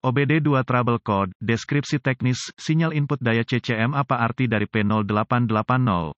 OBD2 Trouble Code, deskripsi teknis, sinyal input daya CCM. Apa arti dari P0880?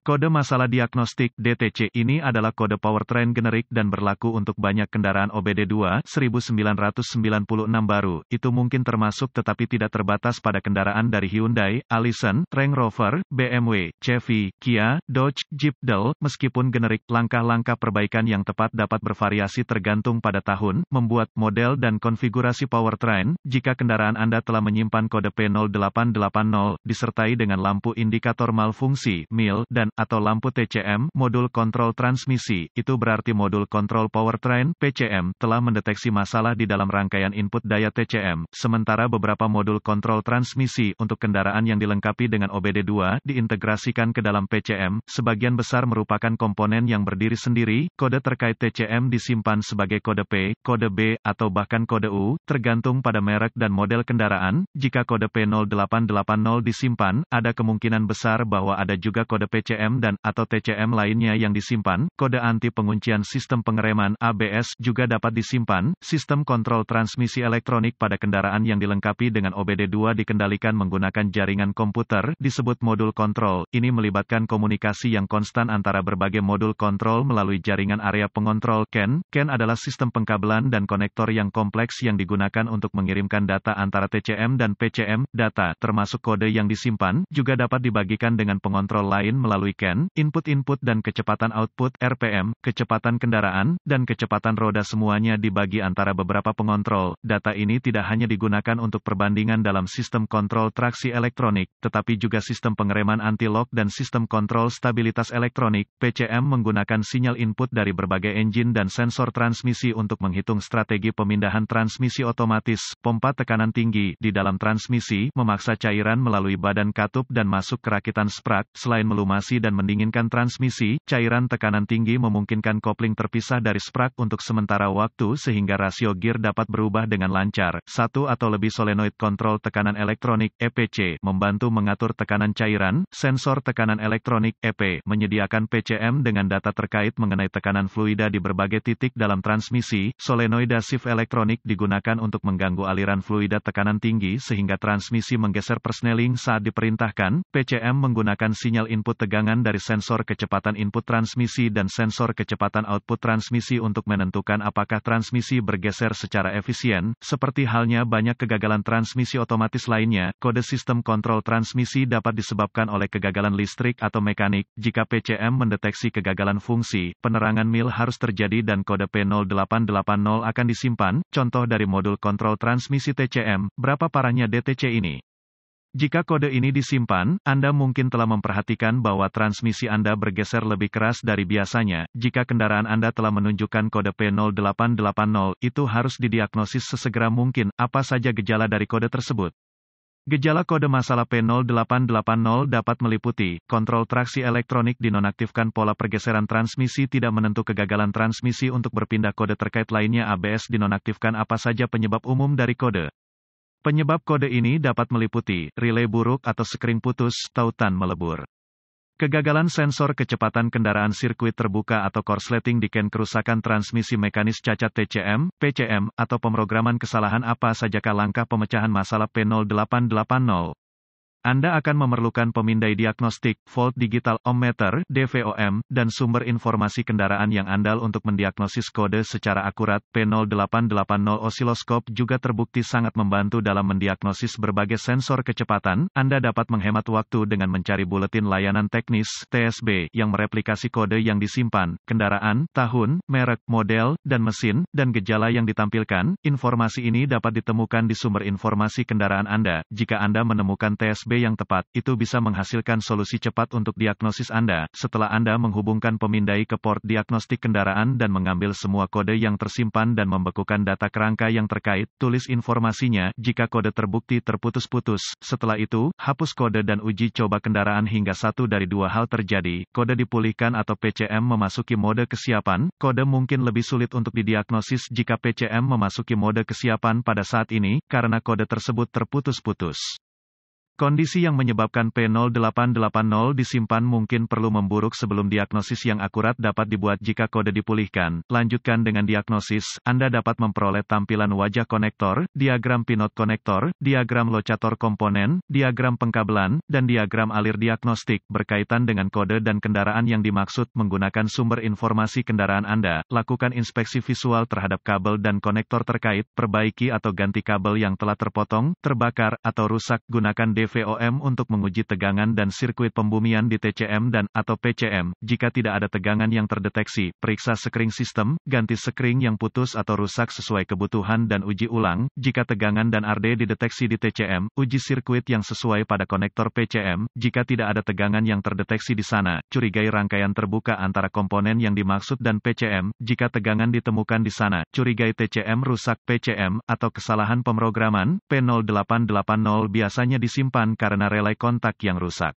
Kode masalah diagnostik (DTC) ini adalah kode powertrain generik dan berlaku untuk banyak kendaraan OBD2 1996 baru. Itu mungkin termasuk tetapi tidak terbatas pada kendaraan dari Hyundai, Allison, Range Rover, BMW, Chevy, Kia, Dodge, Jeep, Dell. Meskipun generik, langkah-langkah perbaikan yang tepat dapat bervariasi tergantung pada tahun, membuat, model dan konfigurasi powertrain. Jika kendaraan Anda telah menyimpan kode P0880 disertai dengan lampu indikator malfungsi (MIL) dan atau lampu TCM, modul kontrol transmisi, itu berarti modul kontrol powertrain, PCM, telah mendeteksi masalah di dalam rangkaian input daya TCM. Sementara beberapa modul kontrol transmisi untuk kendaraan yang dilengkapi dengan OBD2 diintegrasikan ke dalam PCM, sebagian besar merupakan komponen yang berdiri sendiri. Kode terkait TCM disimpan sebagai kode P, kode B, atau bahkan kode U, tergantung pada merek dan model kendaraan. Jika kode P0880 disimpan, ada kemungkinan besar bahwa ada juga kode PCM dan atau TCM lainnya yang disimpan. Kode anti penguncian sistem pengereman (ABS) juga dapat disimpan. Sistem kontrol transmisi elektronik pada kendaraan yang dilengkapi dengan OBD2 dikendalikan menggunakan jaringan komputer disebut modul kontrol. Ini melibatkan komunikasi yang konstan antara berbagai modul kontrol melalui jaringan area pengontrol CAN. CAN adalah sistem pengkabelan dan konektor yang kompleks yang digunakan untuk mengirimkan data antara TCM dan PCM. Data, termasuk kode yang disimpan, juga dapat dibagikan dengan pengontrol lain melalui CAN, input-input dan kecepatan output, RPM, kecepatan kendaraan, dan kecepatan roda semuanya dibagi antara beberapa pengontrol. Data ini tidak hanya digunakan untuk perbandingan dalam sistem kontrol traksi elektronik, tetapi juga sistem pengereman anti-lock dan sistem kontrol stabilitas elektronik. PCM menggunakan sinyal input dari berbagai engine dan sensor transmisi untuk menghitung strategi pemindahan transmisi otomatis, pompa tekanan tinggi di dalam transmisi, memaksa cairan melalui badan katup dan masuk ke rakitan sprak. Selain melumasi dan mendinginkan transmisi, cairan tekanan tinggi memungkinkan kopling terpisah dari sprak untuk sementara waktu sehingga rasio gear dapat berubah dengan lancar. Satu atau lebih solenoid kontrol tekanan elektronik (EPC) membantu mengatur tekanan cairan. Sensor tekanan elektronik (EP) menyediakan PCM dengan data terkait mengenai tekanan fluida di berbagai titik dalam transmisi. Solenoida shift elektronik digunakan untuk mengganggu aliran fluida tekanan tinggi sehingga transmisi menggeser persneling saat diperintahkan. PCM menggunakan sinyal input tegangan dari sensor kecepatan input transmisi dan sensor kecepatan output transmisi untuk menentukan apakah transmisi bergeser secara efisien. Seperti halnya banyak kegagalan transmisi otomatis lainnya, kode sistem kontrol transmisi dapat disebabkan oleh kegagalan listrik atau mekanik. Jika PCM mendeteksi kegagalan fungsi, penerangan MIL harus terjadi dan kode P0880 akan disimpan. Contoh dari modul kontrol transmisi TCM, berapa parahnya DTC ini? Jika kode ini disimpan, Anda mungkin telah memperhatikan bahwa transmisi Anda bergeser lebih keras dari biasanya. Jika kendaraan Anda telah menunjukkan kode P0880, itu harus didiagnosis sesegera mungkin. Apa saja gejala dari kode tersebut? Gejala kode masalah P0880 dapat meliputi, kontrol traksi elektronik dinonaktifkan, pola pergeseran transmisi tidak menentu, kegagalan transmisi untuk berpindah, kode terkait lainnya ABS dinonaktifkan. Apa saja penyebab umum dari kode? Penyebab kode ini dapat meliputi, relay buruk atau sekring putus, tautan melebur. Kegagalan sensor kecepatan kendaraan sirkuit terbuka atau korsleting di CAN, kerusakan transmisi mekanis, cacat TCM, PCM, atau pemrograman kesalahan. Apa sajakah langkah pemecahan masalah P0880? Anda akan memerlukan pemindai diagnostik, volt digital, ohmmeter, DVOM, dan sumber informasi kendaraan yang andal untuk mendiagnosis kode secara akurat. P0880 osiloskop juga terbukti sangat membantu dalam mendiagnosis berbagai sensor kecepatan. Anda dapat menghemat waktu dengan mencari buletin layanan teknis (TSB) yang mereplikasi kode yang disimpan, kendaraan, tahun, merek, model, dan mesin, dan gejala yang ditampilkan. Informasi ini dapat ditemukan di sumber informasi kendaraan Anda. Jika Anda menemukan TSB yang tepat, itu bisa menghasilkan solusi cepat untuk diagnosis Anda. Setelah Anda menghubungkan pemindai ke port diagnostik kendaraan dan mengambil semua kode yang tersimpan dan membekukan data kerangka yang terkait, tulis informasinya. Jika kode terbukti terputus-putus, setelah itu, hapus kode dan uji coba kendaraan hingga satu dari dua hal terjadi. Kode dipulihkan atau PCM memasuki mode kesiapan. Kode mungkin lebih sulit untuk didiagnosis jika PCM memasuki mode kesiapan pada saat ini, karena kode tersebut terputus-putus. Kondisi yang menyebabkan P0880 disimpan mungkin perlu memburuk sebelum diagnosis yang akurat dapat dibuat. Jika kode dipulihkan. Lanjutkan dengan diagnosis, Anda dapat memperoleh tampilan wajah konektor, diagram pinot konektor, diagram locator komponen, diagram pengkabelan, dan diagram alir. Diagnostik berkaitan dengan kode dan kendaraan yang dimaksud. Menggunakan sumber informasi kendaraan Anda, lakukan inspeksi visual terhadap kabel dan konektor terkait, perbaiki atau ganti kabel yang telah terpotong, terbakar, atau rusak. Gunakan DVOM untuk menguji tegangan dan sirkuit pembumian di TCM dan atau PCM. Jika tidak ada tegangan yang terdeteksi, periksa sekring sistem, ganti sekring yang putus atau rusak sesuai kebutuhan dan uji ulang. Jika tegangan dan RD dideteksi di TCM, uji sirkuit yang sesuai pada konektor PCM. Jika tidak ada tegangan yang terdeteksi di sana, curigai rangkaian terbuka antara komponen yang dimaksud dan PCM. Jika tegangan ditemukan di sana, curigai TCM rusak, PCM, atau kesalahan pemrograman. P0880 biasanya disimpan karena relay kontak yang rusak.